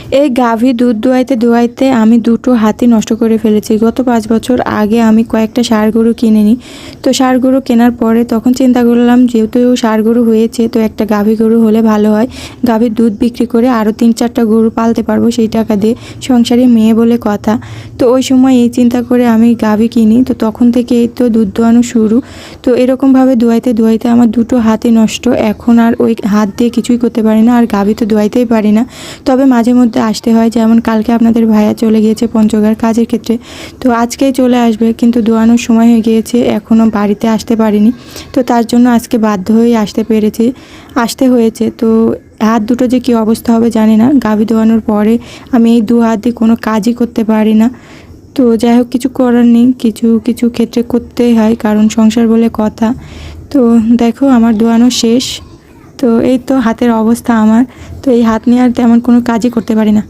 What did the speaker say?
এই গাভী দুধ দোয়াইতে দোয়াইতে আমি দুটো হাতই নষ্ট করে ফেলেছি। গত 5 বছর আগে আমি কয়েকটা ষাঁড় গরু কিনে নিই। তো ষাঁড় গরু কেনার পরে তখন চিন্তা করলাম যেহেতু ষাঁড় গরু হয়েছে তো একটা গাভী গরু হলে ভালো হয়। গাভীর দুধ বিক্রি করে আরও 3-4টা গরু পালতে পারবো, সেই টাকা দিয়ে। সংসারে মেয়ে বলে কথা। তো ওই সময় এই চিন্তা করে আমি গাভী কিনি। তো তখন থেকে এই তো দুধ দোয়ানো শুরু। তো এরকমভাবে দোয়াইতে দোয়াইতে আমার দুটো হাতই নষ্ট। এখন আর ওই হাত দিয়ে কিছুই করতে পারি না, আর গাভী তো দোয়াইতেই পারি না। তবে মাঝে মধ্যে আসতে হয়, যেমন কালকে আপনাদের ভাইয়া চলে গিয়েছে পঞ্চগড় কাজের ক্ষেত্রে। তো আজকেই চলে আসবে, কিন্তু দোয়ানোর সময় হয়ে গিয়েছে, এখনও বাড়িতে আসতে পারিনি। তো তার জন্য আজকে বাধ্য হয়ে আসতে হয়েছে। তো হাত দুটো যে কী অবস্থা হবে জানি না। গাভী দোয়ানোর পরে আমি এই 2 হাত দিয়ে কোনো কাজই করতে পারি না। তো যাই হোক, কিছু করার নেই, কিছু কিছু ক্ষেত্রে করতেই হয়, কারণ সংসার বলে কথা। তো দেখো আমার দোয়ানো শেষ। তো এই তো হাতের অবস্থা আমার। তো এই হাত নিয়ে আর তেমন কোনো কাজই করতে পারি না।